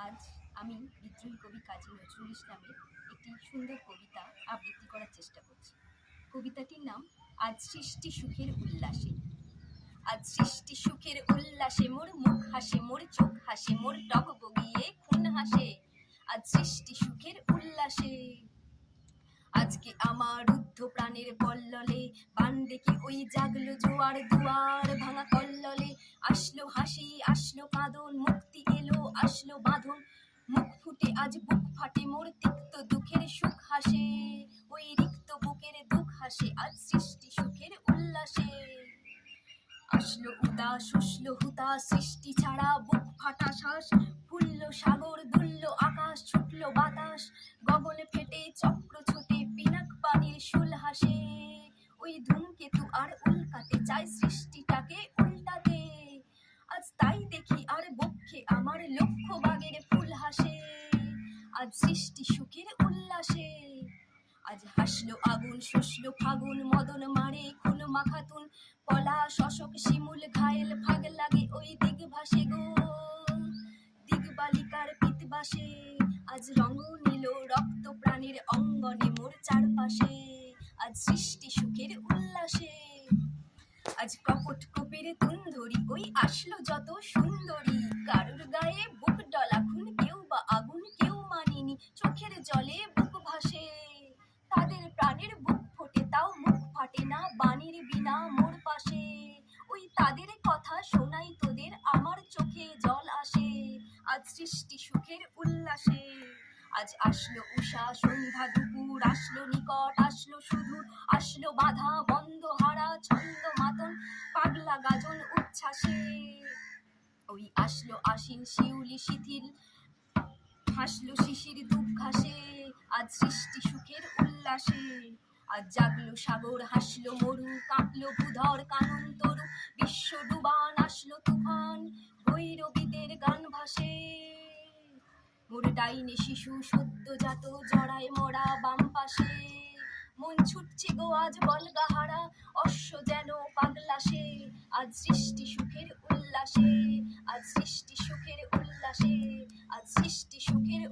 আজ আমি বিদ্রোহী কবি কাজী নজরুল ইসলামের একটি সুন্দর কবিতা আবৃত্তি করার চেষ্টা করছি। কবিতাটির নাম আজ সৃষ্টি সুখের উল্লাসে। আজ সৃষ্টি সুখের উল্লাসে মোর মুখ হাসে, মোর চোখ হাসে, মোর টক বগিয়ে খুন হাসে। আজ সৃষ্টি সুখের উল্লাসে। আজকে আমার রুদ্ধ প্রাণের কল্লোলে বান ডেকে ওই জাগলো জোয়ার, দুয়ার ভাঙা কল্লোলে আসলো হাসি, আসলো কাঁদন, মুক্তি এলো, আসলো বাঁধন। মুখ ফুটে আজ বুক ফাটে, মোর তিক্ত দুঃখের সুখ হাসে, ওই রিক্ত বুকের দুঃখ হাসে। আজ সৃষ্টি সুখের উল্লাসে। আসলো উদাস, শুষলো হুতাশ, সৃষ্টি ছাড়া বুক ফাটা শ্বাস। ফুললো সাগর, দুললো আকাশ, ছুটলো বাতাস, গগনে ফেটে চক্র ছোটে, পিনাক পানির শুল হাসে। ওই ধূমকেতু আর উল্কাতে চায় সৃষ্টিটাকে উল্টাতে। আজ তাই দেখি আর বক্ষে আমার লক্ষ বাগের ফুল হাসে। আজ সৃষ্টি সুখের উল্লাসে। আজ হাসলো আগুন, শুষলো ফাগুন, মদন মারে খুন মাখাতুন, পলা শশক শিমুল ঘায়েল ভাগ লাগে ওই দিগ ভাসে গো, দিগ বালিকার পিতবাসে। আজ রঙ নিল রক্ত প্রাণীর অঙ্গনে মোর চারপাশে। আজ সৃষ্টি সুখের উল্লাসে। আজ কপট কপির তুন্ধরি ওই আসলো যত সুন্দরী, কারুর গায়ে বুক ডলা খুন, কেউ বা আগুন কেউ মানিনি, চোখের জলে বুক ভাসে। তাদের প্রাণের বুক ফোটে তাও মুখ ফাটে না, বাণীর বিনা মোর পাশে। ওই তাদের কথা শোনাই তোদের, আমার চোখে জল আসে। আজ সৃষ্টি সুখের উল্লাসে। আজ আসলো উষা, সন্ধ্যা, দুপুর, আসলো নিকট, আসলো সুদূর, আসলো বাধা বন্ধ হারা ছন্দ মাতন, পাগলা গাজন উচ্ছ্বাসে। ওই আসলো আশ্বিন, শিউলি শিথিল, হাসলো শিশির দুঃখ ঘাসে। আজ সৃষ্টি সুখের উল্লাসে। আজ জাগলো সাগর, হাসলো মরু, কাঁপলো ভূধর কানন তরু, বিশ্ব ডুবান আসলো তুফান, ভৈরবীদের গান ভাসে। মোর ডাইনে শিশু সদ্যজাত জড়ায় মরা বাম পাশে, মন ছুটছে গো আজ বলগাহারা, অশ্ব যেন পাগলাসে। আজ সৃষ্টি সুখের উল্লাসে। আজ সৃষ্টি সুখের উল্লাসে। আজ সৃষ্টি সুখের